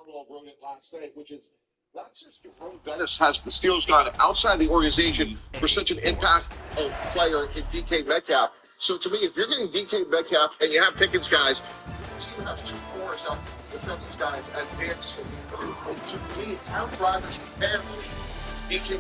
Harbaugh wrote it last night, which is not just Jerome Bettis has the Steelers gone outside the organization for such an impact player in DK Metcalf. So to me, if you're getting DK Metcalf and you have Pickens guys, the team has two cores out defend these guys as Anderson. So to me, Aaron Rodgers apparently DK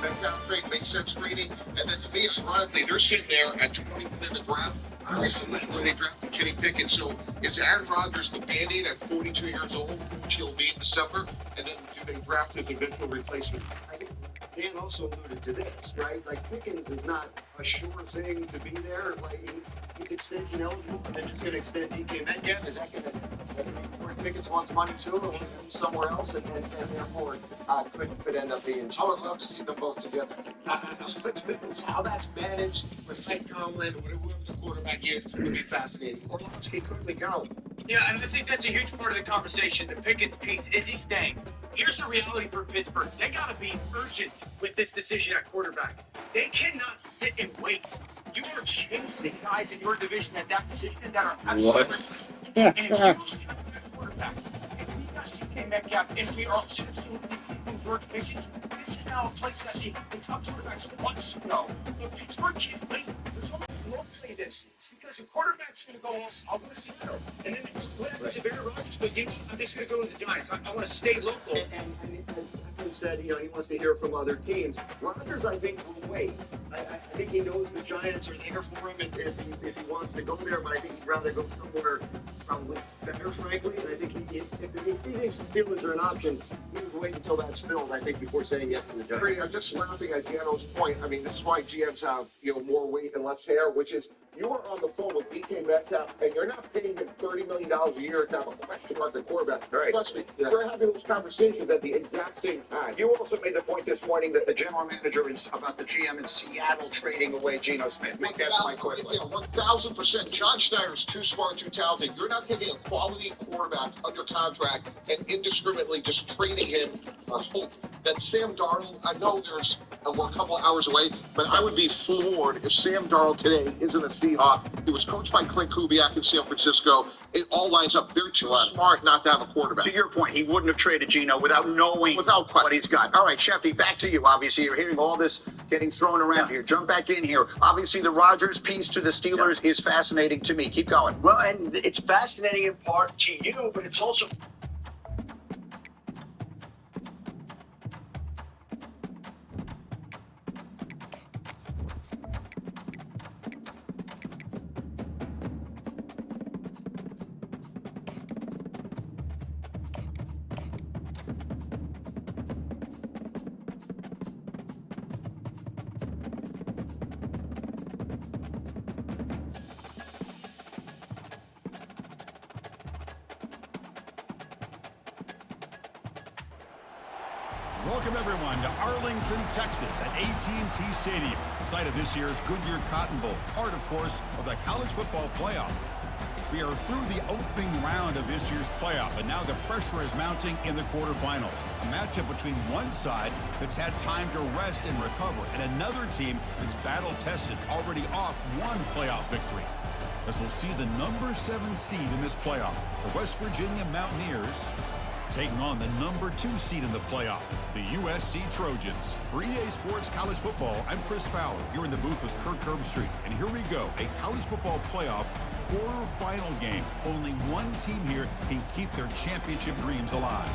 Metcalf trade makes sense trading. And then to me, ironically, they're sitting there at 21 in the draft. Obviously, where they drafted Kenny Pickett. So is Aaron Rodgers the Band-Aid at 42 years old, which he'll be in December? And then do they draft his eventual replacement? I think Dan also alluded to this, right? Like Pickens is not a sure thing to be there. Like he's extension eligible, and they're just going to extend DK Metcalf. Is that going to Pickens wants money too, or wants to be somewhere else, and therefore could end up being. I would love to see them both together. How that's managed with Mike Tomlin, Whoever the quarterback is, would be fascinating. Orlovsky could go. Yeah, and I think that's a huge part of the conversation. The Pickens piece, is he staying? Here's the reality for Pittsburgh. They got to be urgent with this decision at quarterback. They cannot sit and wait. You are chasing guys in your division at that position that are absolutely. And if you look at that quarterback, if we got DK Metcalf and we are absolutely keeping George Pickens, this is now a place that the top quarterbacks want to go. But Pittsburgh can't wait. There's no slow play this. Because the quarterback's going to go off, I'll go to Seattle. And then what happens if Aaron Rodgers goes, I'm just going to go to the Giants. I want to stay local. And Pickens said, he wants to hear from other teams. Rodgers, I think, will wait. I think he knows the Giants are there for him if he wants to go there, but I think he'd rather go somewhere probably better, frankly. And I think if he thinks the Steelers are an option, he would wait until that's filled, I think, before saying yes to the Giants. I'm just laughing at Giano's point. I mean, this is why GMs have more weight and less hair, which is you are on the phone with DK Metcalf, and you're not paying him $30 million a year to have a question mark at quarterback. Right. Trust me, we're having those conversations at the exact same time. You also made the point this morning that the general manager is about the GM in Seattle trading away Geno Smith. Make that point quickly. 1,000%. John Schneider's too smart, too talented. You're not taking a quality quarterback under contract and indiscriminately just trading him for hope that Sam Darnold, I know we're a couple of hours away, but I would be floored if Sam Darnold today isn't a Seahawk. He was coached by Clint Kubiak in San Francisco. It all lines up. They're too smart not to have a quarterback. To your point, he wouldn't have traded Geno without knowing what he's got. All right, Shefty, back to you. Obviously, you're hearing all this getting thrown around here. Jump back in here. Obviously, the Rodgers piece to the Steelers is fascinating to me. Keep going. Well, and it's fascinating in part to you, but it's also Welcome everyone to Arlington, Texas at AT&T Stadium, site of this year's Goodyear Cotton Bowl, part, of course, of the college football playoff. We are through the opening round of this year's playoff, and now the pressure is mounting in the quarterfinals. A matchup between one side that's had time to rest and recover, and another team that's battle-tested, already off one playoff victory. As we'll see the number 7 seed in this playoff, the West Virginia Mountaineers, taking on the number 2 seed in the playoff, the USC Trojans. For EA Sports College Football, I'm Chris Fowler. You're in the booth with Kirk Herbstreit. And here we go, a college football playoff quarterfinal game. Only one team here can keep their championship dreams alive.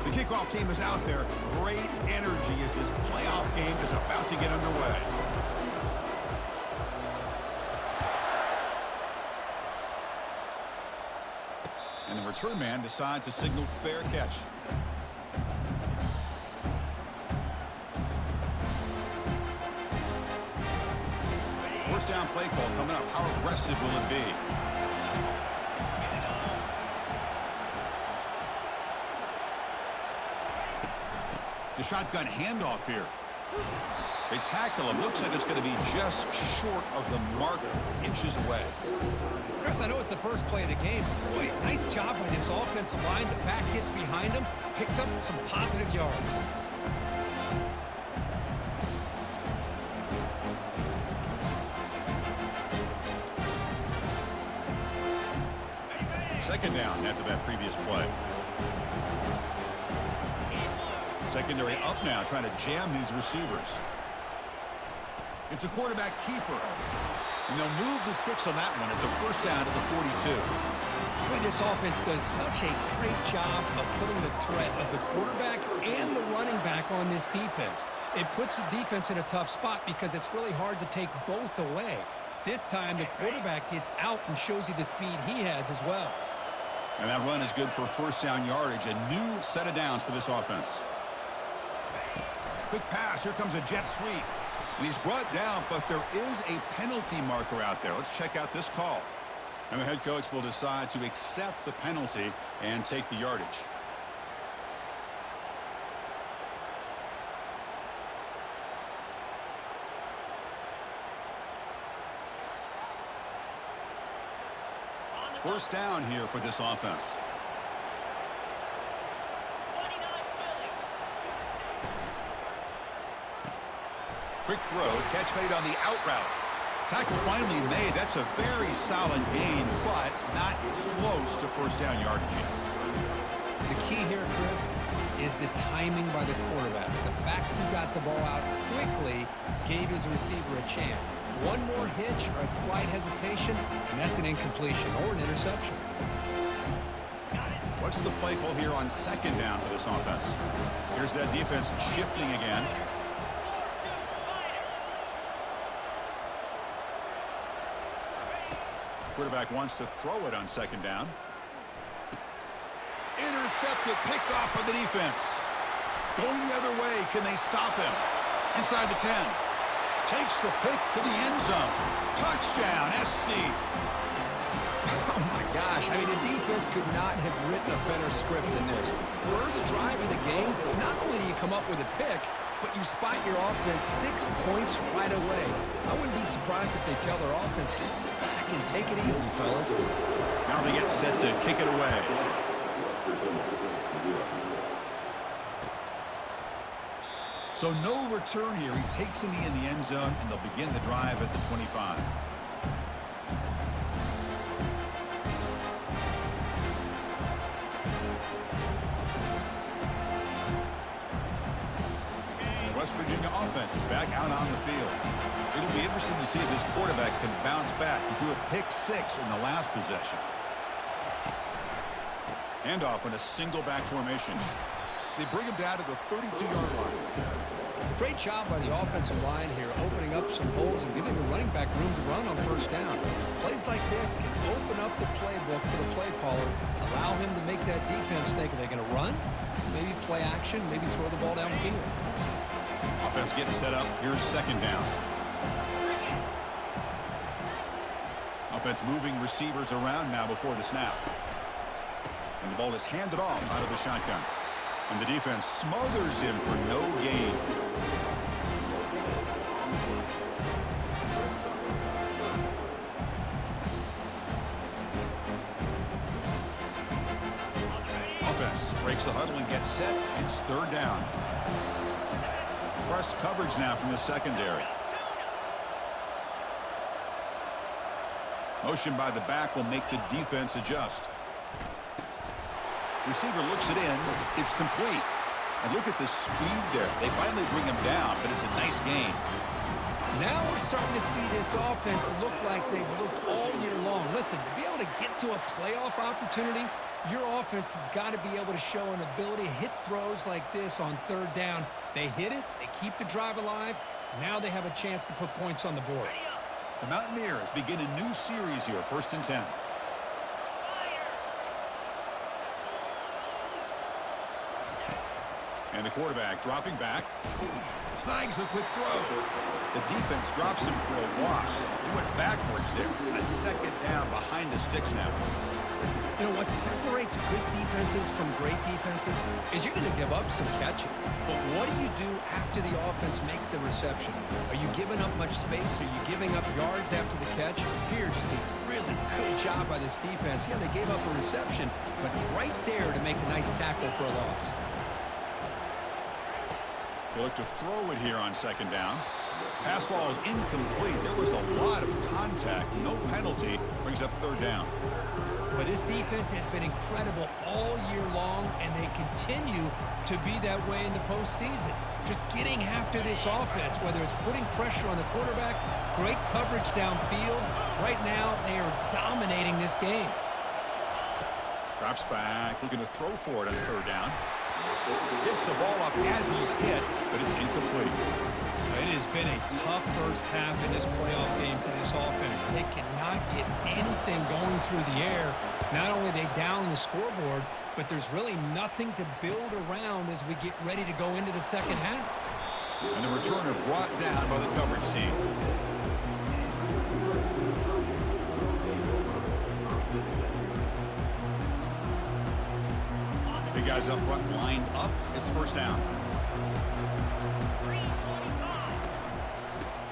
The kickoff team is out there. Great energy as this playoff game is about to get underway. And the return man decides to signal fair catch. First down play call coming up. How aggressive will it be? The shotgun handoff here. They tackle him. Looks like it's going to be just short of the mark, inches away. Chris, I know it's the first play of the game. Boy, nice job by this offensive line. The back gets behind him, picks up some positive yards. Second down after that previous play. Secondary up now, trying to jam these receivers. It's a quarterback keeper. And they'll move the 6 on that one. It's a first down to the 42. Boy, this offense does such a great job of putting the threat of the quarterback and the running back on this defense. It puts the defense in a tough spot because it's really hard to take both away. This time, the quarterback gets out and shows you the speed he has as well. And that run is good for first down yardage. A new set of downs for this offense. Quick pass. Here comes a jet sweep. And he's brought down, but there is a penalty marker out there. Let's check out this call. And the head coach will decide to accept the penalty and take the yardage. First down here for this offense. Quick throw, catch made on the out route. Tackle finally made. That's a very solid gain, but not close to first down yardage yet. The key here, Chris, is the timing by the quarterback. The fact he got the ball out quickly gave his receiver a chance. One more hitch or a slight hesitation, and that's an incompletion or an interception. What's the play call here on second down for this offense? Here's that defense shifting again. Quarterback wants to throw it on second down. Intercepted, picked off by the defense. Going the other way, can they stop him? Inside the 10. Takes the pick to the end zone. Touchdown, SC. Oh my gosh, I mean, the defense could not have written a better script than this. First drive of the game, not only do you come up with a pick, but you spot your offense 6 points right away. I wouldn't be surprised if they tell their offense, just sit back and take it easy, fellas. Now they get set to kick it away. So no return here. He takes a knee in the end zone, and they'll begin the drive at the 25. West Virginia offense is back out on the field. It'll be interesting to see if this quarterback can bounce back. He threw a pick 6 in the last possession. Handoff in a single back formation. They bring him down to the 32-yard line. Great job by the offensive line here, opening up some holes and giving the running back room to run on first down. Plays like this can open up the playbook for the play caller, allow him to make that defense think, are they going to run? Maybe play action, maybe throw the ball downfield. Offense getting set up. Here's second down. Offense moving receivers around now before the snap. And the ball is handed off out of the shotgun. And the defense smothers him for no gain. Offense breaks the huddle and gets set. It's third down. Press coverage now from the secondary. Motion by the back will make the defense adjust. Receiver looks it in. It's complete. And look at the speed there. They finally bring him down, but it's a nice gain. Now we're starting to see this offense look like they've looked all year long. Listen, to be able to get to a playoff opportunity, your offense has got to be able to show an ability to hit throws like this on third down. They hit it. They keep the drive alive. Now they have a chance to put points on the board. The Mountaineers begin a new series here, 1st and 10. And the quarterback dropping back. Snags a quick throw. The defense drops him for a loss. He went backwards there. A second down behind the sticks now. You know, what separates good defenses from great defenses is you're going to give up some catches. But what do you do after the offense makes the reception? Are you giving up much space? Are you giving up yards after the catch? Here, just a really good job by this defense. Yeah, they gave up a reception, but right there to make a nice tackle for a loss. They look to throw it here on second down. Pass ball is incomplete. There was a lot of contact. No penalty. Brings up third down. But his defense has been incredible all year long, and they continue to be that way in the postseason. Just getting after this offense, whether it's putting pressure on the quarterback, great coverage downfield. Right now, they are dominating this game. Drops back, looking to throw for it on third down. Gets the ball up as he's hit, but it's incomplete. It has been a tough first half in this playoff game for this offense. They cannot get anything going through the air. Not only are they down the scoreboard, but there's really nothing to build around as we get ready to go into the second half. And the returner brought down by the coverage team. Big guys up front lined up. It's first down.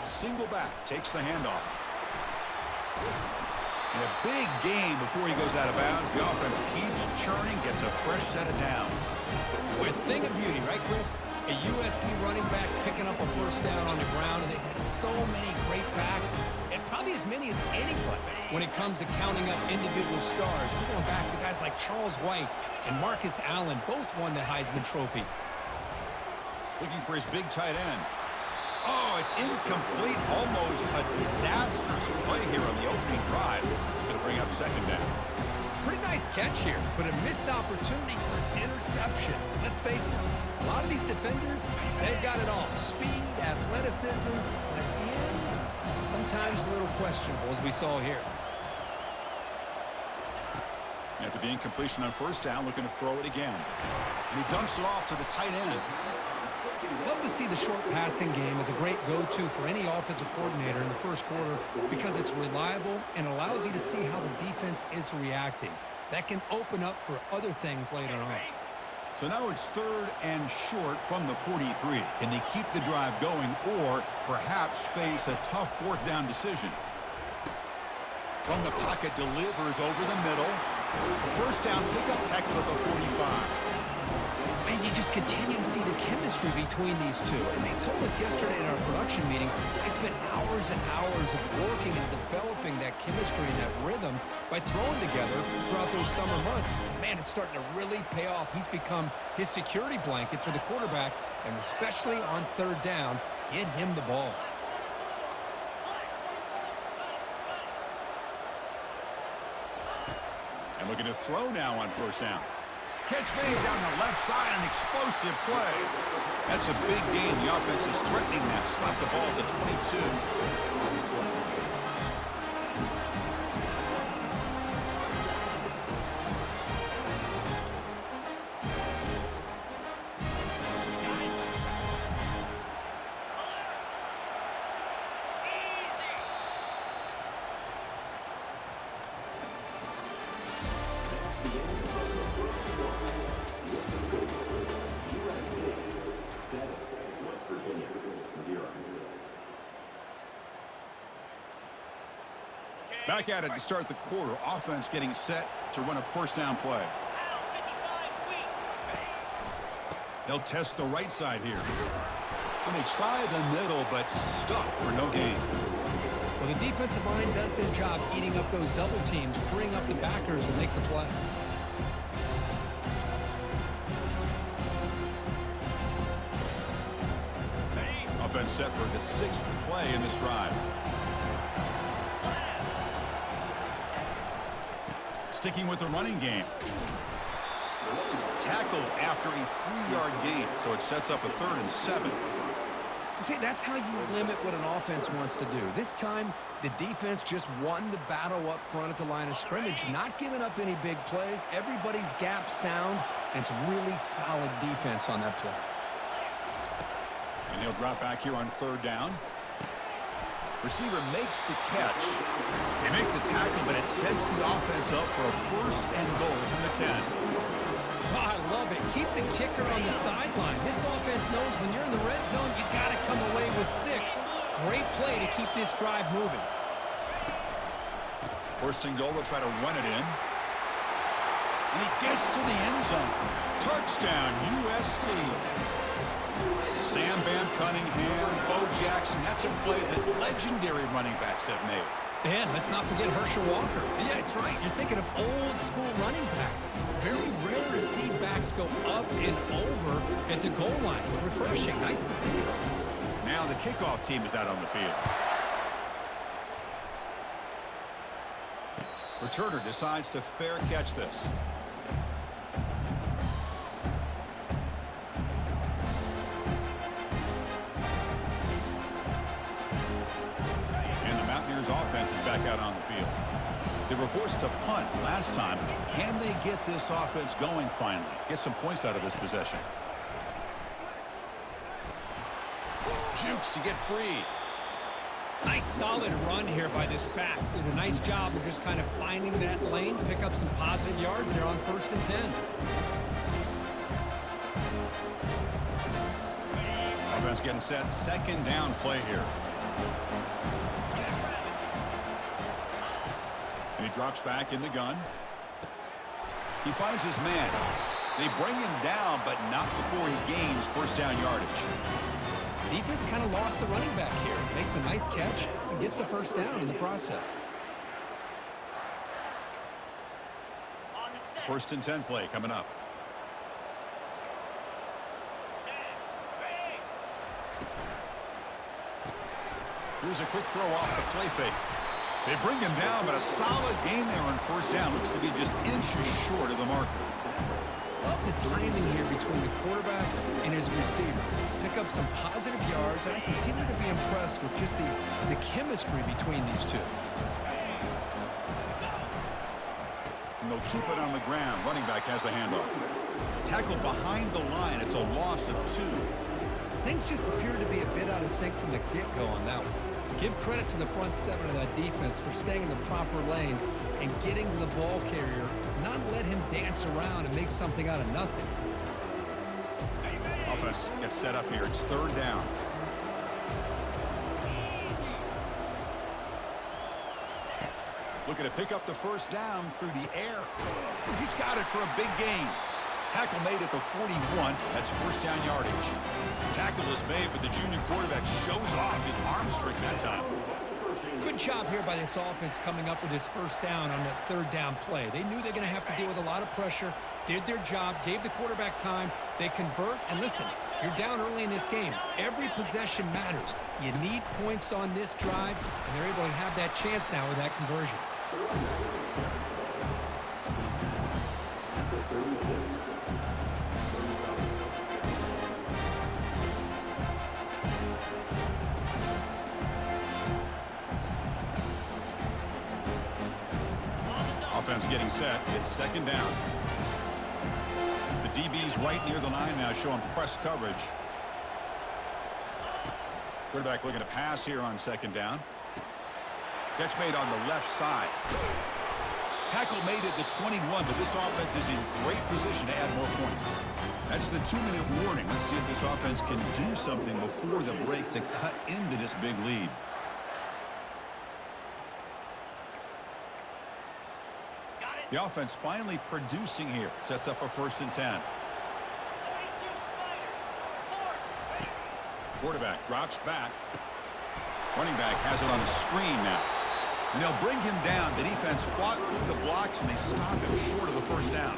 Single back takes the handoff. And a big game before he goes out of bounds. The offense keeps churning, gets a fresh set of downs. Boy, thing of beauty, right, Chris? A USC running back picking up a first down on the ground, and they've had so many great backs, and probably as many as anybody when it comes to counting up individual stars. We're going back to guys like Charles White and Marcus Allen. Both won the Heisman Trophy. Looking for his big tight end. Oh, it's incomplete. Almost a disastrous play here on the opening drive. It's going to bring up second down. Pretty nice catch here, but a missed opportunity for an interception. Let's face it, a lot of these defenders, they've got it all. Speed, athleticism, but hands, sometimes a little questionable, as we saw here. After the incompletion on first down, looking to throw it again. And he dumps it off to the tight end. Love to see the short passing game as a great go-to for any offensive coordinator in the first quarter because it's reliable and allows you to see how the defense is reacting. That can open up for other things later on. So now it's third and short from the 43. Can they keep the drive going or perhaps face a tough fourth down decision? From the pocket, delivers over the middle. First down, pickup tackle at the 45. And you just continue to see the chemistry between these two. And they told us yesterday in our production meeting, they spent hours and hours of working and developing that chemistry and that rhythm by throwing together throughout those summer months. And man, it's starting to really pay off. He's become his security blanket for the quarterback, and especially on third down, get him the ball. And looking to throw now on first down. Catch made down the left side, an explosive play. That's a big gain. The offense is threatening that. Spot the ball at the 22. Back at it to start the quarter. Offense getting set to run a first down play. They'll test the right side here. And they try the middle, but stuck for no gain. Well, the defensive line does their job eating up those double teams, freeing up the backers to make the play. Offense set for the 6th play in this drive. Sticking with the running game. Tackled after a 3-yard gain, so it sets up a 3rd and 7. See, that's how you limit what an offense wants to do. This time, the defense just won the battle up front at the line of scrimmage, not giving up any big plays. Everybody's gap sound, and it's really solid defense on that play. And he'll drop back here on third down. Receiver makes the catch. They make the tackle, but it sets the offense up for a 1st and goal from the 10. Oh, I love it. Keep the kicker on the sideline. This offense knows when you're in the red zone, you got to come away with 6. Great play to keep this drive moving. First and goal, they'll try to run it in. And he gets to the end zone. Touchdown, USC. Sam Van Cunningham, Bo Jackson. That's a play that legendary running backs have made. And let's not forget Herschel Walker. Yeah, it's right. You're thinking of old school running backs. It's very rare to see backs go up and over at the goal line. It's refreshing. Nice to see. Now the kickoff team is out on the field. Returner decides to fair catch this. And the Mountaineers offense is back out on the field. They were forced to punt last time. Can they get this offense going finally? Get some points out of this possession. Jukes to get free. Nice solid run here by this back. Did a nice job of just kind of finding that lane, pick up some positive yards there on 1st and 10. Offense getting set. Second down play here. And he drops back in the gun. He finds his man. They bring him down, but not before he gains first down yardage. Defense kind of lost the running back here. Makes a nice catch and gets the first down in the process. 1st and 10 play coming up. Here's a quick throw off the play fake. They bring him down, but a solid gain there on first down. Looks to be just inches short of the marker. Love the timing here between the quarterback and his receiver. Pick up some positive yards, and I continue to be impressed with just the chemistry between these two. And they'll keep it on the ground. Running back has the handoff. Tackled behind the line. It's a loss of 2. Things just appear to be a bit out of sync from the get-go on that one. Give credit to the front 7 of that defense for staying in the proper lanes and getting to the ball carrier, not let him dance around and make something out of nothing. Offense gets set up here. It's 3rd down. Looking to pick up the first down through the air. He's got it for a big gain. Tackle made at the 41. That's first down yardage. Tackle is made, but the junior quarterback shows off his arm strength that time. Good job here by this offense coming up with his first down on that 3rd down play. They knew they're going to have to deal with a lot of pressure, did their job, gave the quarterback time. They convert, and listen, you're down early in this game. Every possession matters. You need points on this drive, and they're able to have that chance now with that conversion. Offense getting set. It's 2nd down. The DB's right near the line now, showing press coverage. Quarterback looking to pass here on 2nd down. Catch made on the left side. Tackle made at the 21, but this offense is in great position to add more points. That's the 2-minute warning. Let's see if this offense can do something before the break to cut into this big lead. The offense finally producing here. Sets up a 1st and 10. Quarterback drops back. Running back has it on the screen now. And they'll bring him down. The defense fought through the blocks, and they stop him short of the first down.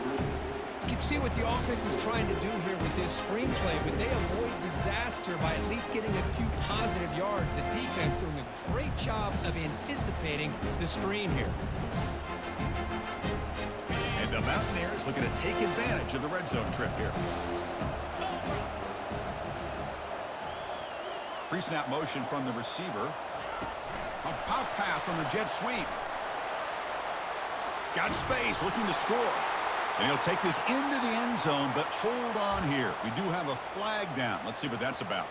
You can see what the offense is trying to do here with this screenplay, but they avoid disaster by at least getting a few positive yards. The defense doing a great job of anticipating the screen here. And the Mountaineers looking to take advantage of the red zone trip here. Pre-snap motion from the receiver. A pop pass on the jet sweep. Got space, looking to score. And he'll take this into the end zone, but hold on here. We do have a flag down. Let's see what that's about.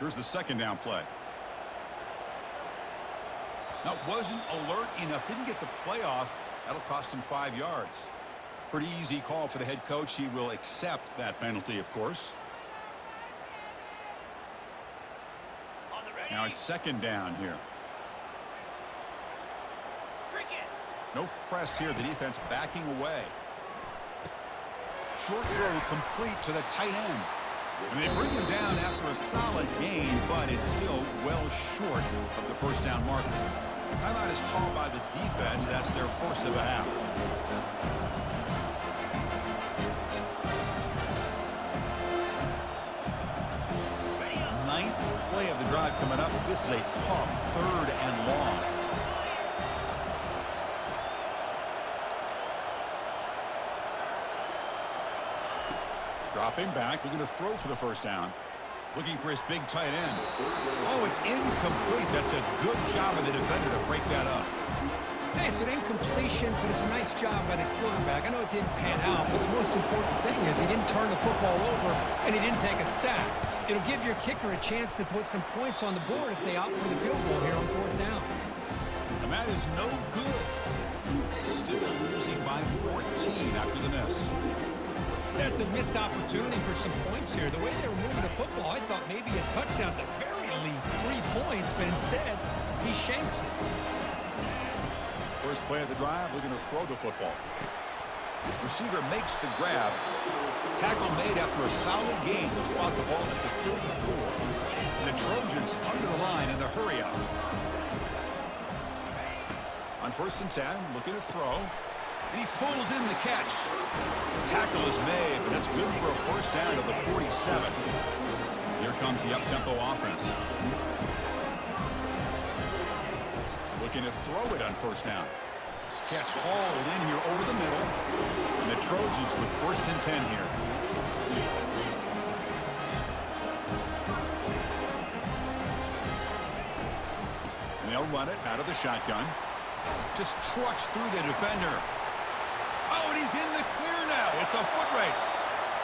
Here's the second down play. Now, wasn't alert enough. Didn't get the play off. That'll cost him 5 yards. Pretty easy call for the head coach. He will accept that penalty, of course. Now it's second down here. No press here. The defense backing away. Short throw complete to the tight end. And they bring him down after a solid gain, but it's still well short of the first down marker. Timeout is called by the defense. That's their first of the half. Ninth play of the drive coming up. This is a tough third and long. Dropping back, looking to throw for the first down. Looking for his big tight end. Oh, it's incomplete. That's a good job of the defender to break that up. Hey, it's an incompletion, but it's a nice job by the quarterback. I know it didn't pan out, but the most important thing is he didn't turn the football over, and he didn't take a sack. It'll give your kicker a chance to put some points on the board if they opt for the field goal here on fourth down. And that is no good. Still losing by 14 after the miss. That's a missed opportunity for some points here. The way they were moving the football, I thought maybe a touchdown at the very least, 3 points, but instead, he shanks it. First play of the drive, looking to throw the football. Receiver makes the grab. Tackle made after a solid gain. They'll spot the ball at the 34. And the Trojans under the line in the hurry up. On first and 10, looking to throw. And he pulls in the catch. Tackle is made, but that's good for a first down to the 47. Here comes the up-tempo offense. Looking to throw it on first down. Catch hauled in here over the middle. And the Trojans with first and 10 here. And they'll run it out of the shotgun. Just trucks through the defender. Oh, and he's in the clear now. It's a foot race.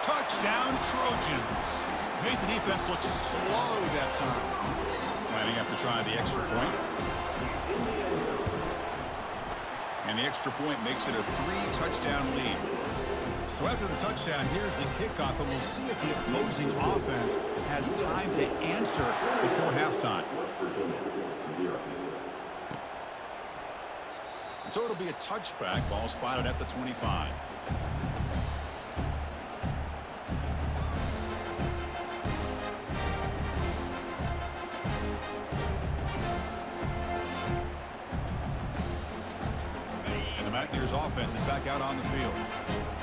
Touchdown, Trojans. Made the defense look slow that time. Lining up to try the extra point. And the extra point makes it a 3-touchdown lead. So after the touchdown, here's the kickoff, and we'll see if the opposing offense has time to answer before halftime. And so it'll be a touchback. Ball spotted at the 25. And the Mountaineers offense is back out on the field.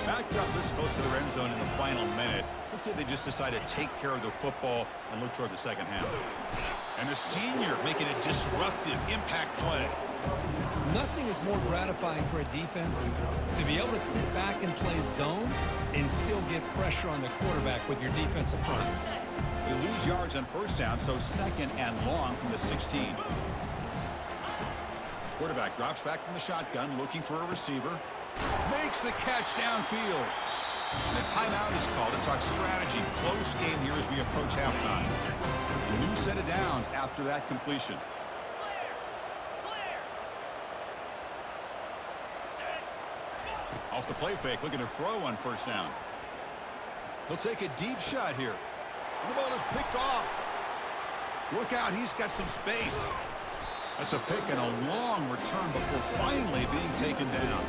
Backed up this close to the end zone in the final minute. Let's see if they just decide to take care of the football and look toward the second half. And the senior making a disruptive impact play. Nothing is more gratifying for a defense to be able to sit back and play zone and still get pressure on the quarterback with your defensive front. They lose yards on first down, so second and long from the 16. Quarterback drops back from the shotgun, looking for a receiver. Makes the catch downfield. And a timeout is called to talk strategy. Close game here as we approach halftime. A new set of downs after that completion. Off the play fake, looking to throw on first down. He'll take a deep shot here. And the ball is picked off. Look out, he's got some space. That's a pick and a long return before finally being taken down.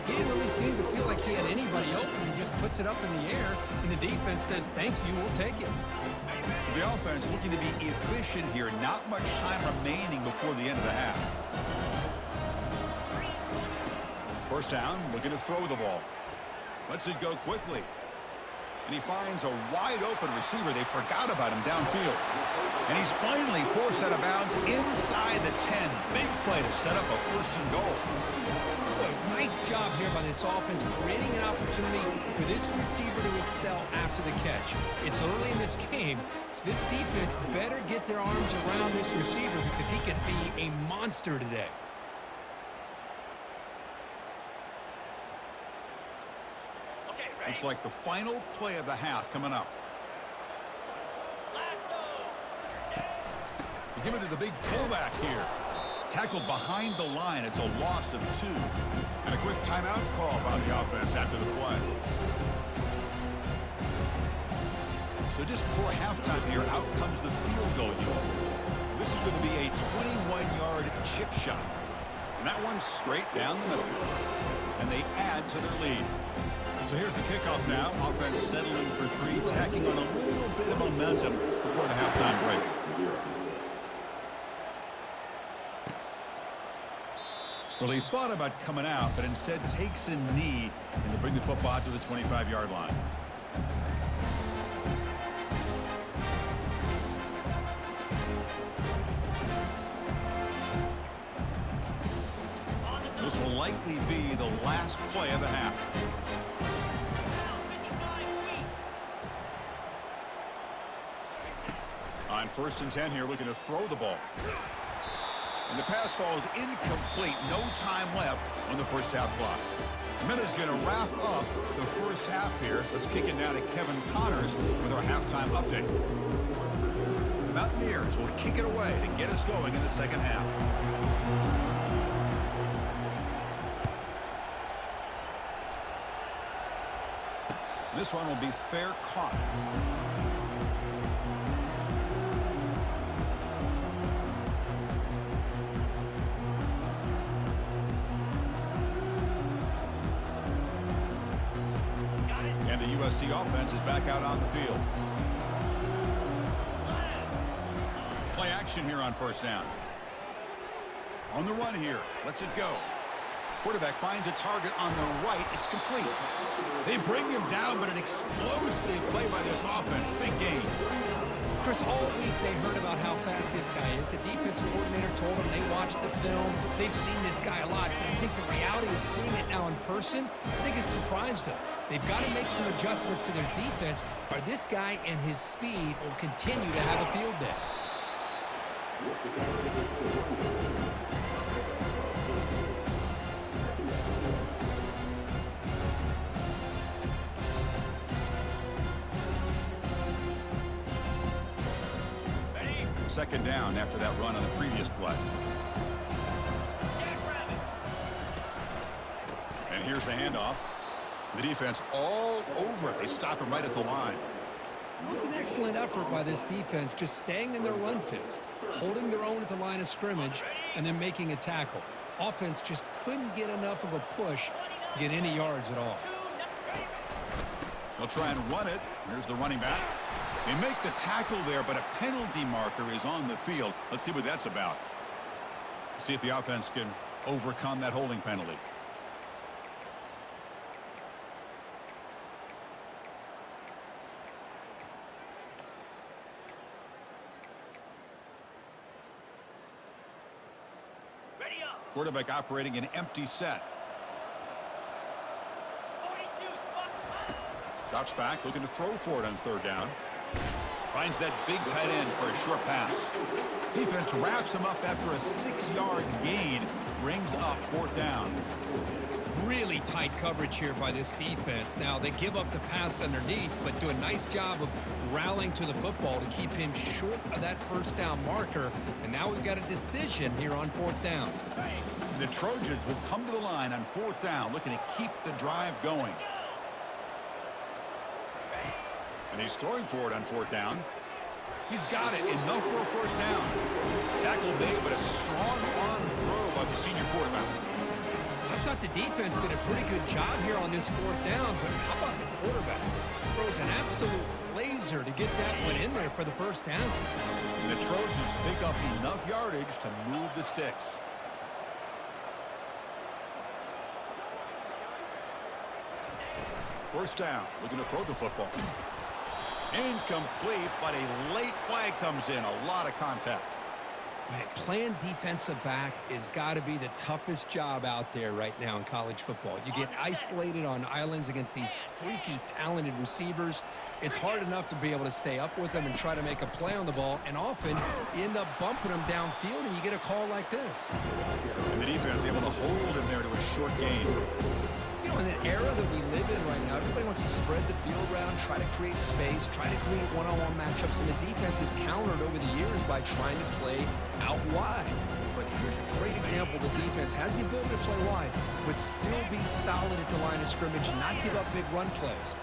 He didn't really seem to feel like he had anybody open. He just puts it up in the air, and the defense says, thank you, we'll take it. So the offense looking to be efficient here. Not much time remaining before the end of the half. First down, looking to throw the ball. Lets it go quickly. And he finds a wide-open receiver. They forgot about him downfield. And he's finally forced out of bounds inside the 10. Big play to set up a first and goal. Boy, nice job here by this offense, creating an opportunity for this receiver to excel after the catch. It's early in this game, so this defense better get their arms around this receiver because he could be a monster today. Looks like the final play of the half coming up. Give it to the big fullback here. Tackled behind the line. It's a loss of 2. And a quick timeout call by the offense after the play. So just before halftime here, out comes the field goal unit. This is going to be a 21-yard chip shot. And that one's straight down the middle. And they add to their lead. So here's the kickoff now. Offense settling for 3, tacking on a little bit of momentum before the halftime break. Well, he thought about coming out, but instead takes a knee and to bring the football to the 25-yard line. This will likely be the last play of the half. On 1st and 10 here, looking to throw the ball. And the pass falls incomplete. No time left on the first half clock. Minute's going to wrap up the first half here. Let's kick it now to Kevin Connors with our halftime update. The Mountaineers will kick it away to get us going in the second half. This one will be fair caught. And the USC offense is back out on the field. Play action here on 1st down. On the run here. Lets it go. Quarterback finds a target on the right. It's complete. They bring him down, but an explosive play by this offense. Big gain. Chris, all week they heard about how fast this guy is. The defensive coordinator told them they watched the film. They've seen this guy a lot. But I think the reality of seeing it now in person, I think it's surprised them. They've got to make some adjustments to their defense, or this guy and his speed will continue to have a field day. Second down after that run on the previous play. And here's the handoff. The defense all over it. They stop him right at the line. It was an excellent effort by this defense, just staying in their run fits, holding their own at the line of scrimmage, and then making a tackle. Offense just couldn't get enough of a push to get any yards at all. They'll try and run it. Here's the running back. They make the tackle there, but a penalty marker is on the field. Let's see what that's about. See if the offense can overcome that holding penalty. Quarterback operating an empty set. Drops back, looking to throw for it on 3rd down. Finds that big tight end for a short pass. Defense wraps him up after a 6-yard gain. Brings up 4th down. Really tight coverage here by this defense. Now, they give up the pass underneath, but do a nice job of rallying to the football to keep him short of that 1st down marker. And now we've got a decision here on 4th down. The Trojans will come to the line on 4th down, looking to keep the drive going. And he's throwing for it on 4th down. He's got it. Enough for a 1st down. Tackle made, but a strong arm throw by the senior quarterback. I thought the defense did a pretty good job here on this 4th down, but how about the quarterback? Throws an absolute laser to get that one in there for the 1st down. And the Trojans pick up enough yardage to move the sticks. First down, looking to throw the football. Incomplete, but a late flag comes in. A lot of contact. Man, playing defensive back has got to be the toughest job out there right now in college football. You get isolated on islands against these freaky, talented receivers. It's hard enough to be able to stay up with them and try to make a play on the ball, and often you end up bumping them downfield and you get a call like this. And the defense able to hold him there to a short gain. You know, in the era that we live in right now, everybody wants to spread the field around, try to create space, try to create one-on-one matchups, and the defense is countered over the years by trying to play out wide. But here's a great example. The defense has the ability to play wide, but still be solid at the line of scrimmage and not give up big run plays.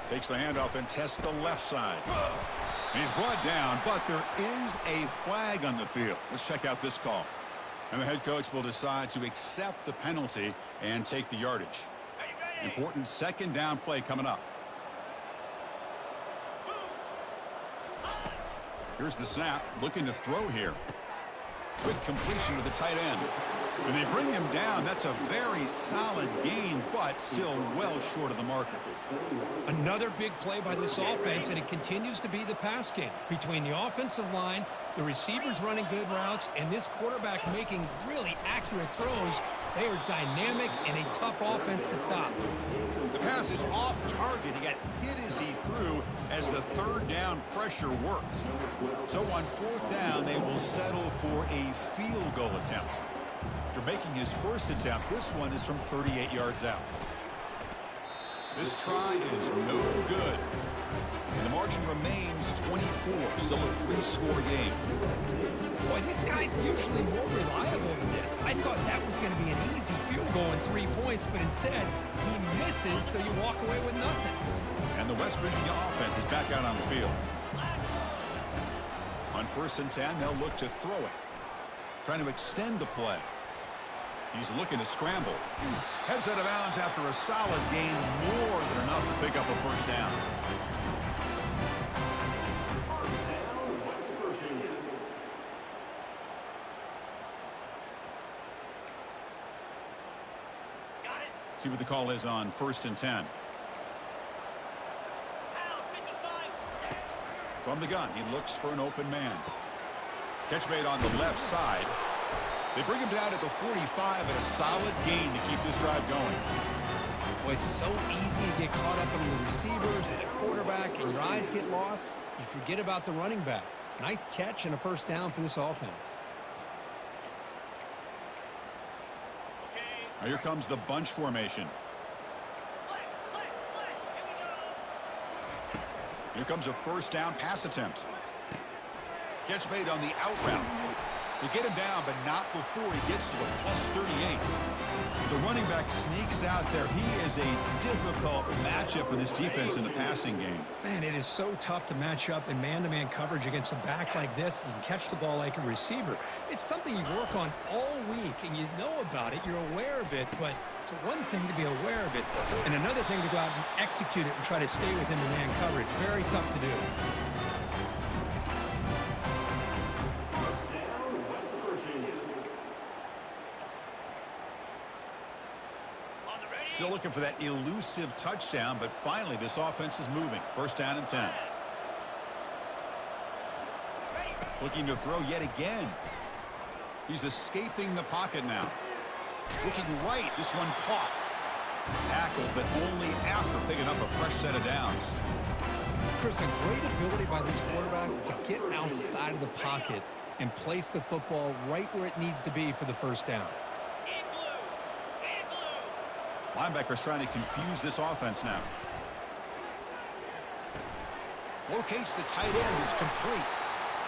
Takes the handoff and tests the left side. He's brought down, but there is a flag on the field. Let's check out this call. And the head coach will decide to accept the penalty and take the yardage. Important second down play coming up. Here's the snap, looking to throw here. Quick completion to the tight end. When they bring him down, that's a very solid gain, but still well short of the marker. Another big play by this offense, and it continues to be the pass game. Between the offensive line, the receivers running good routes, and this quarterback making really accurate throws, they are dynamic and a tough offense to stop. The pass is off target. He got hit as he threw as the third down pressure worked. So on fourth down, they will settle for a field goal attempt. After making his first attempt, this one is from 38 yards out. This try is no good. And the margin remains 24, still a 3-score game. Boy, this guy's usually more reliable than this. I thought that was going to be an easy field goal in 3 points, but instead, he misses, so you walk away with nothing. And the West Virginia offense is back out on the field. On 1st and 10, they'll look to throw it. Trying to extend the play. He's looking to scramble. Heads out of bounds after a solid gain, more than enough to pick up a first down. See what the call is on 1st and 10. From the gun, he looks for an open man. Catch made on the left side. They bring him down at the 45 and a solid gain to keep this drive going. Well, it's so easy to get caught up in the receivers and the quarterback, and your eyes get lost. You forget about the running back. Nice catch and a first down for this offense. Now here comes the bunch formation. Here comes a first down pass attempt. Catch made on the out route. They get him down, but not before he gets to the +38. The running back sneaks out there. He is a difficult matchup for this defense in the passing game. Man, it is so tough to match up in man-to-man coverage against a back like this and catch the ball like a receiver. It's something you work on all week, and you know about it. You're aware of it, but it's one thing to be aware of it, and another thing to go out and execute it and try to stay within the man coverage. Very tough to do. Still looking for that elusive touchdown, but finally this offense is moving. 1st down and 10. Looking to throw yet again. He's escaping the pocket now. Looking right, this one caught. Tackled, but only after picking up a fresh set of downs. Chris, a great ability by this quarterback to get outside of the pocket and place the football right where it needs to be for the first down. Linebackers trying to confuse this offense now. Locates the tight end, is complete.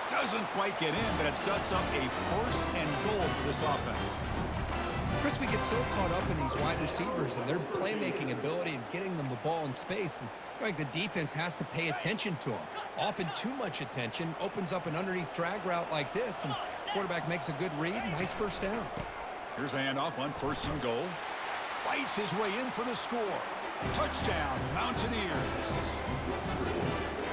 Doesn't quite get in, but it sets up a 1st and goal for this offense. Chris, we get so caught up in these wide receivers and their playmaking ability and getting them the ball in space. And like the defense has to pay attention to them. Often too much attention opens up an underneath drag route like this, and quarterback makes a good read. Nice first down. Here's the handoff on 1st and goal. Fights his way in for the score. Touchdown, Mountaineers.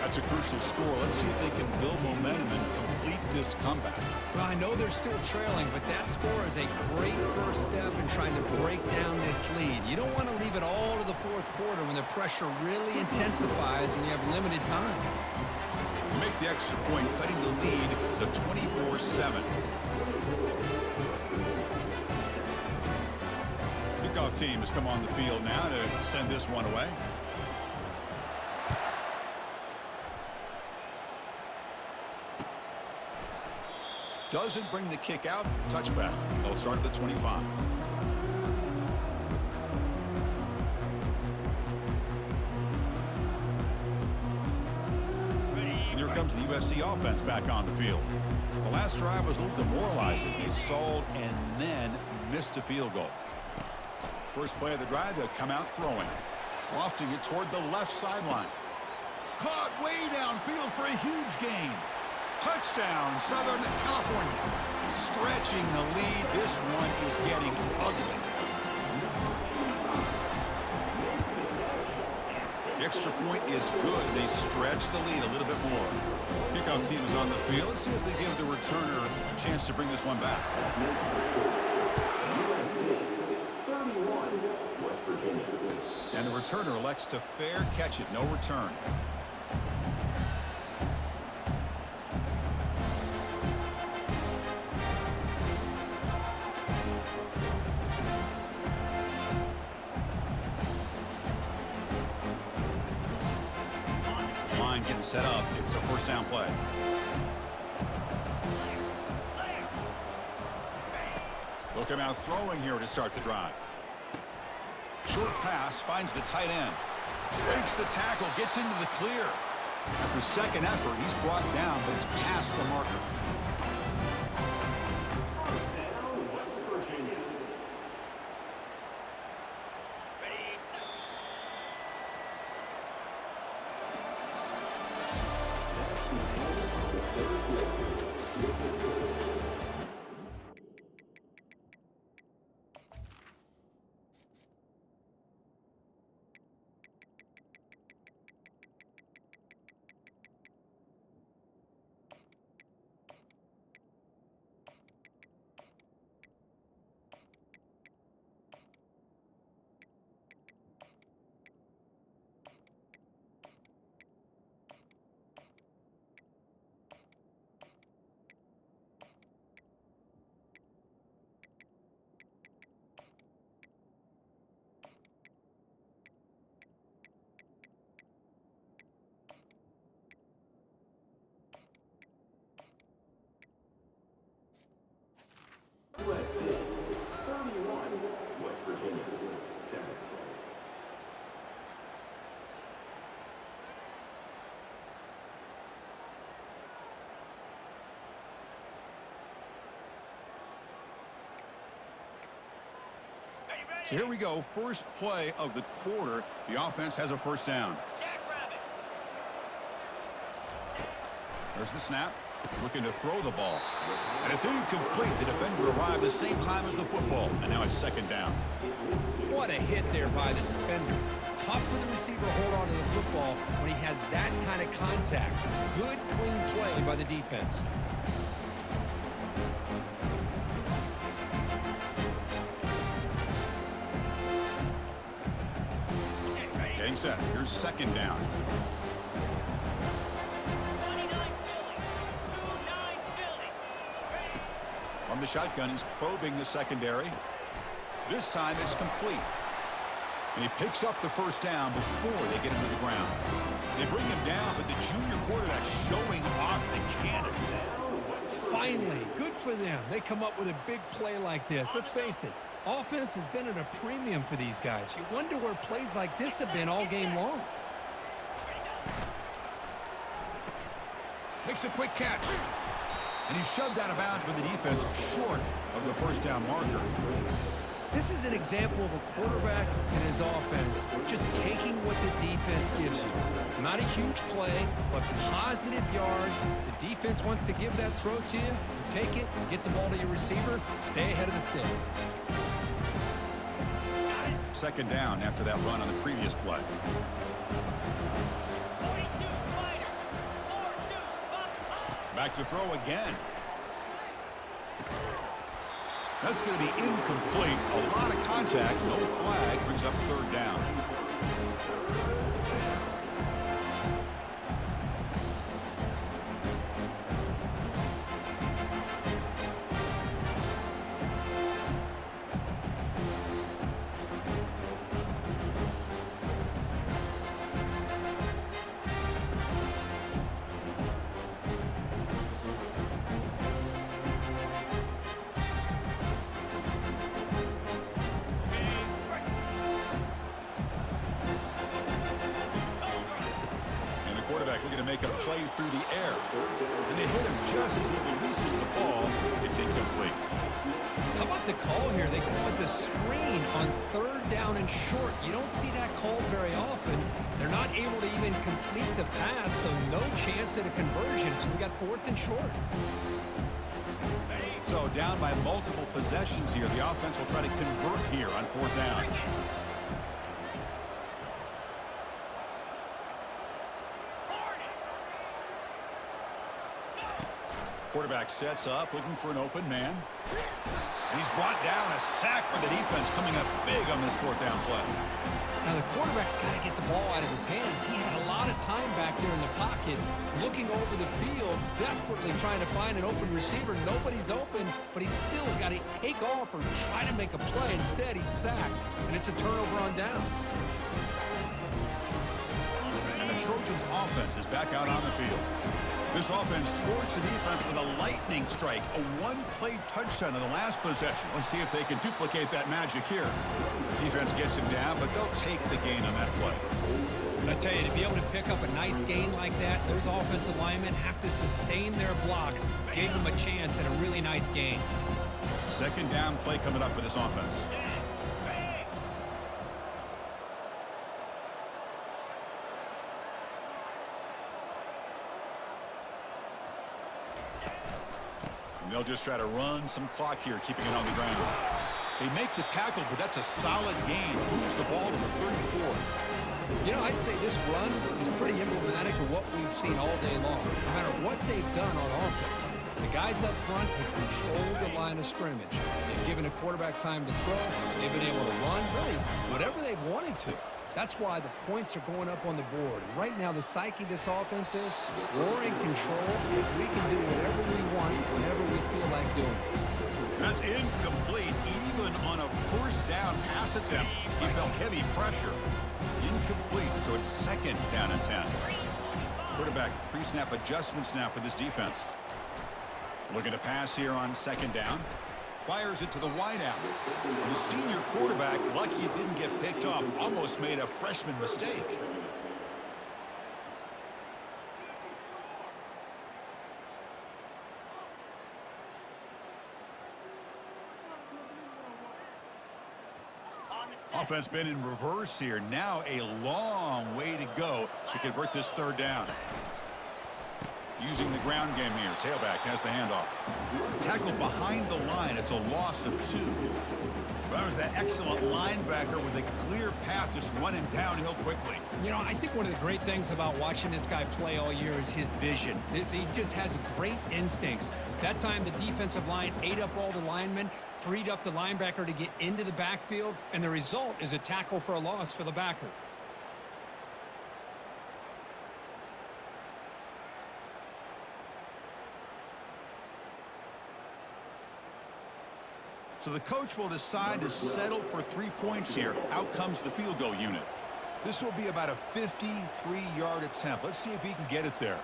That's a crucial score. Let's see if they can build momentum and complete this comeback. Well, I know they're still trailing, but that score is a great first step in trying to break down this lead. You don't want to leave it all to the 4th quarter when the pressure really intensifies and you have limited time. Make the extra point, cutting the lead to 24-7. Kickoff team has come on the field now to send this one away. Doesn't bring the kick out. Touchback. They'll start at the 25. comes the USC offense back on the field. The last drive was a little demoralizing. They stalled and then missed a field goal. First play of the drive, they'll come out throwing. Lofting it toward the left sideline. Caught way downfield for a huge gain. Touchdown, Southern California. Stretching the lead. This one is getting ugly. The extra point is good. They stretch the lead a little bit more. Kickoff team is on the field. Let's see if they give the returner a chance to bring this one back. And the returner elects to fair catch it. No return. Line getting set up. It's a first down play. They'll come out throwing here to start the drive. Short pass finds the tight end. Breaks the tackle, gets into the clear. After second effort, he's brought down, but it's past the marker. So here we go, first play of the quarter. The offense has a first down. There's the snap, looking to throw the ball. And it's incomplete. The defender arrived the same time as the football, and now it's second down. What a hit there by the defender. Tough for the receiver to hold on to the football when he has that kind of contact. Good, clean play by the defense. Getting set. Here's second down. From the shotgun, he's probing the secondary. This time it's complete. And he picks up the first down before they get him to the ground. They bring him down, but the junior quarterback showing off the cannon. Finally, good for them. They come up with a big play like this. Let's face it, offense has been at a premium for these guys. You wonder where plays like this have been all game long. Makes a quick catch. And he's shoved out of bounds with the defense short of the first down marker. This is an example of a quarterback and his offense just taking what the defense gives you. Not a huge play, but positive yards. The defense wants to give that throw to you. You take it, get the ball to your receiver, stay ahead of the sticks. Second down after that run on the previous play. Back to throw again. That's going to be incomplete. A lot of contact, no flag, brings up third down. through the air. And they hit him just as he releases the ball. It's incomplete. How about the call here? They call it the screen on 3rd down and short. You don't see that called very often. They're not able to even complete the pass, so no chance at a conversion. So we got 4th and short. So down by multiple possessions here. The offense will try to convert here on 4th down. Quarterback sets up, looking for an open man. And he's brought down, a sack for the defense, coming up big on this 4th down play. Now the quarterback's got to get the ball out of his hands. He had a lot of time back there in the pocket, looking over the field, desperately trying to find an open receiver. Nobody's open, but he still has got to take off or try to make a play. Instead, he's sacked, and it's a turnover on downs. And the Trojans' offense is back out on the field. This offense scorched the defense with a lightning strike, a one-play touchdown in the last possession. Let's see if they can duplicate that magic here. Defense gets him down, but they'll take the gain on that play. I tell you, to be able to pick up a nice gain like that, those offensive linemen have to sustain their blocks. Gave them a chance at a really nice gain. 2nd down play coming up for this offense. And they'll just try to run some clock here, keeping it on the ground. They make the tackle, but that's a solid gain. Moves the ball to the 34. You know, I'd say this run is pretty emblematic of what we've seen all day long. No matter what they've done on offense, the guys up front have controlled the line of scrimmage. They've given a quarterback time to throw. They've been able to run, really, whatever they've wanted to. That's why the points are going up on the board. Right now, the psyche of this offense is we're in control, and we can do whatever we want whenever we feel like doing it. That's incomplete. Even on a 1st down pass attempt, he felt heavy pressure. Incomplete, so it's 2nd down and 10. Quarterback pre-snap adjustments now for this defense. Looking to pass here on 2nd down. Fires it to the wideout. The senior quarterback, lucky it didn't get picked off, almost made a freshman mistake. Offense been in reverse here. Now a long way to go to convert this 3rd down. Using the ground game here. Tailback has the handoff. Tackled behind the line. It's a loss of 2. That was that excellent linebacker with a clear path just running downhill quickly. You know, I think one of the great things about watching this guy play all year is his vision. He just has great instincts. That time the defensive line ate up all the linemen, freed up the linebacker to get into the backfield, and the result is a tackle for a loss for the backer. So the coach will decide to settle for 3 points here. Out comes the field goal unit. This will be about a 53-yard attempt. Let's see if he can get it there.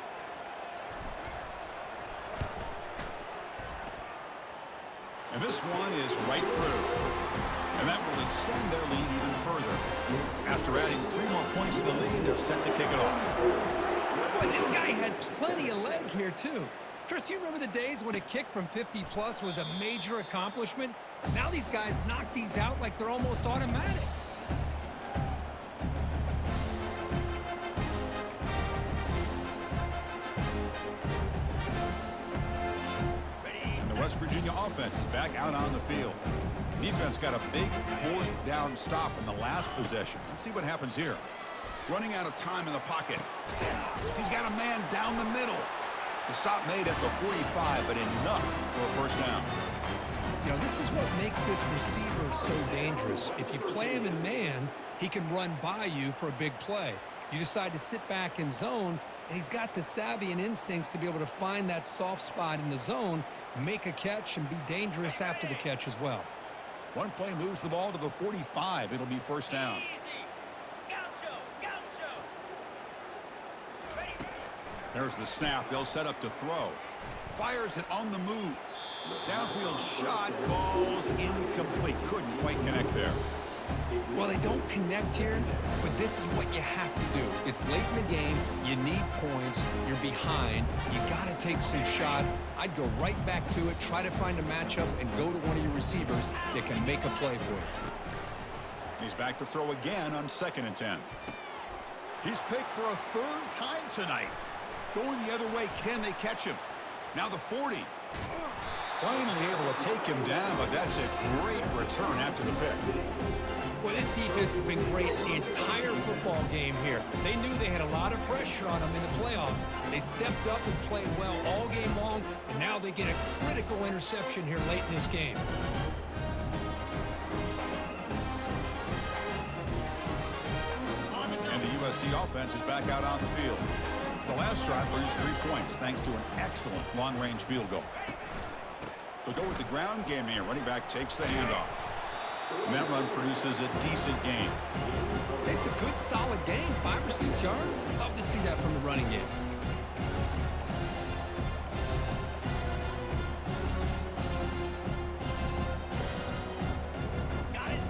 And this one is right through. And that will extend their lead even further. After adding 3 more points to the lead, they're set to kick it off. Boy, this guy had plenty of leg here, too. Chris, you remember the days when a kick from 50-plus was a major accomplishment? Now these guys knock these out like they're almost automatic. And the West Virginia offense is back out on the field. Defense got a big 4th down stop in the last possession. Let's see what happens here. Running out of time in the pocket. He's got a man down the middle. The stop made at the 45, but enough for a 1st down. You know, this is what makes this receiver so dangerous. If you play him in man, he can run by you for a big play. You decide to sit back in zone, and he's got the savvy and instincts to be able to find that soft spot in the zone, make a catch, and be dangerous after the catch as well. One play moves the ball to the 45. It'll be 1st down. There's the snap. They'll set up to throw. Fires it on the move. Downfield shot falls incomplete. Couldn't quite connect there. Well, they don't connect here, but this is what you have to do. It's late in the game. You need points. You're behind. You got to take some shots. I'd go right back to it, try to find a matchup, and go to one of your receivers that can make a play for you. He's back to throw again on 2nd and 10. He's picked for a 3rd time tonight. Going the other way, can they catch him? Now the 40. Finally able to take him down, but that's a great return after the pick. Well, this defense has been great the entire football game here. They knew they had a lot of pressure on them in the playoffs. They stepped up and played well all game long, and now they get a critical interception here late in this game. And the USC offense is back out on the field. The last drive brings 3 points thanks to an excellent long-range field goal. They'll go with the ground game here. Running back takes the handoff. And that run produces a decent gain. It's a good, solid gain, 5 or 6 yards. Love to see that from the running game.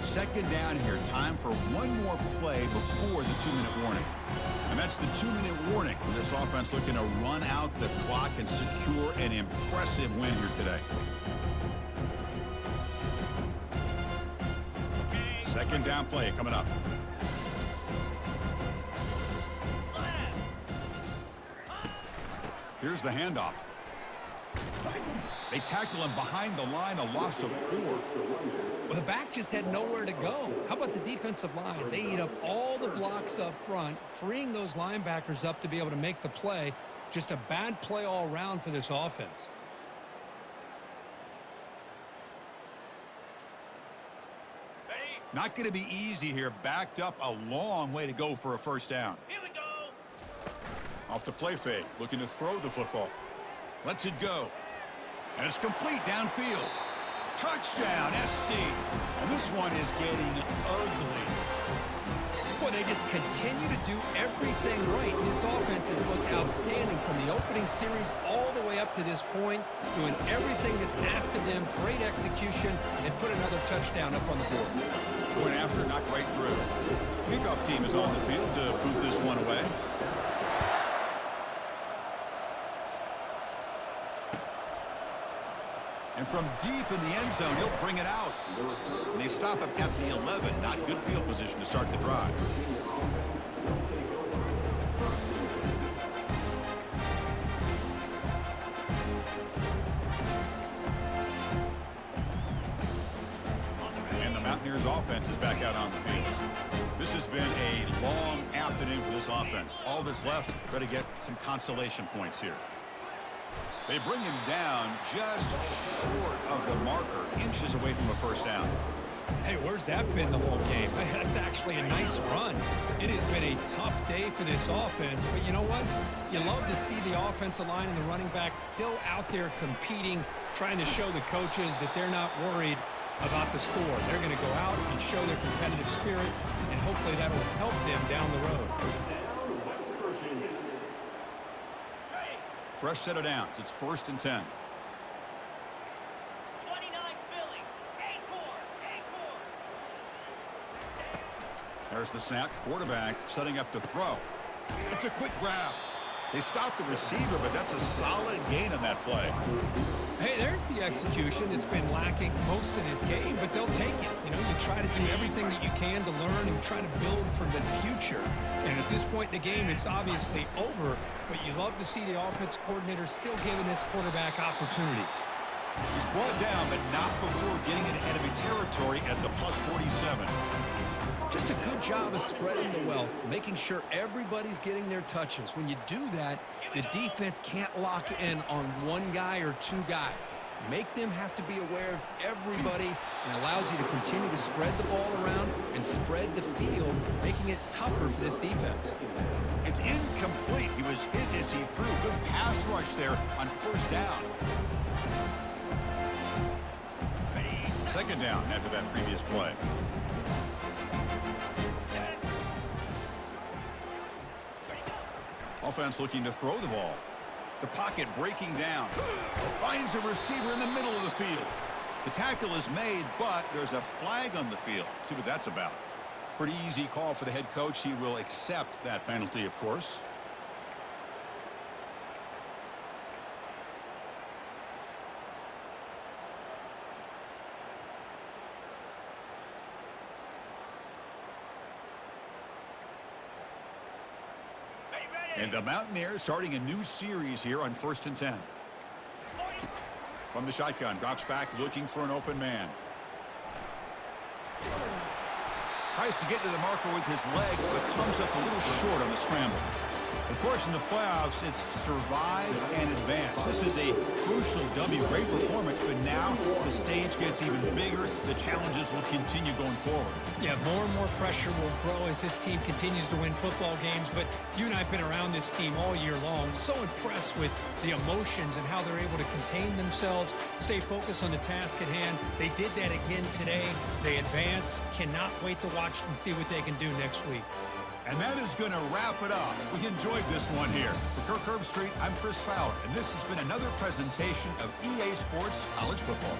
Second down here. Time for one more play before the 2-minute warning. And that's the 2-minute warning. This offense looking to run out the clock and secure an impressive win here today. Second down play coming up. Here's the handoff. They tackle him behind the line, a loss of 4. Well, the back just had nowhere to go. How about the defensive line? They eat up all the blocks up front, freeing those linebackers up to be able to make the play. Just a bad play all around for this offense. Not going to be easy here. Backed up a long way to go for a 1st down. Here we go. Off the play fake, looking to throw the football. Lets it go. And it's complete downfield. Touchdown, SC. And this one is getting ugly. Boy, they just continue to do everything right. This offense has looked outstanding from the opening series all the way up to this point, doing everything that's asked of them, great execution, and put another touchdown up on the board. Going after, knocked right through. Kickoff team is on the field to boot this one away. And from deep in the end zone, he'll bring it out. And they stop him at the 11. Not good field position to start the drive. And the Mountaineers offense is back out on the field. This has been a long afternoon for this offense. All that's left, try to get some consolation points here. They bring him down just short of the marker, inches away from a 1st down. Hey, where's that been the whole game? That's actually a nice run. It has been a tough day for this offense, but you know what? You love to see the offensive line and the running back still out there competing, trying to show the coaches that they're not worried about the score. They're going to go out and show their competitive spirit, and hopefully that will help them down the road. Fresh set of downs. It's 1st and 10. 29 Philly. Acorn. There's the snap. Quarterback setting up to throw. It's a quick grab. They stop the receiver, but that's a solid gain on that play. Hey, there's the execution. It's been lacking most of this game, but they'll take it. You know, you try to do everything that you can to learn and try to build for the future. And at this point in the game, it's obviously over, but you love to see the offense coordinator still giving this quarterback opportunities. He's brought down, but not before getting into enemy territory at the +47. Just a good job of spreading the wealth, making sure everybody's getting their touches. When you do that, the defense can't lock in on one guy or 2 guys. Make them have to be aware of everybody, and allows you to continue to spread the ball around and spread the field, making it tougher for this defense. It's incomplete. He was hit as he threw. Good pass rush there on 1st down. 2nd down after that previous play. Offense looking to throw the ball. The pocket breaking down. Finds a receiver in the middle of the field. The tackle is made, but there's a flag on the field. See what that's about. Pretty easy call for the head coach. He will accept that penalty, of course. And the Mountaineers starting a new series here on 1st and 10. From the shotgun, drops back looking for an open man. Tries to get to the marker with his legs, but comes up a little short on the scramble. Of course, in the playoffs, it's survive and advance. This is a crucial W. Great performance, but now the stage gets even bigger. The challenges will continue going forward. Yeah, more and more pressure will grow as this team continues to win football games, but you and I have been around this team all year long. So impressed with the emotions and how they're able to contain themselves, stay focused on the task at hand. They did that again today. They advance. Cannot wait to watch and see what they can do next week. And that is going to wrap it up. We enjoyed this one here. For Kirk Herbstreit, I'm Chris Fowler, and this has been another presentation of EA Sports College Football.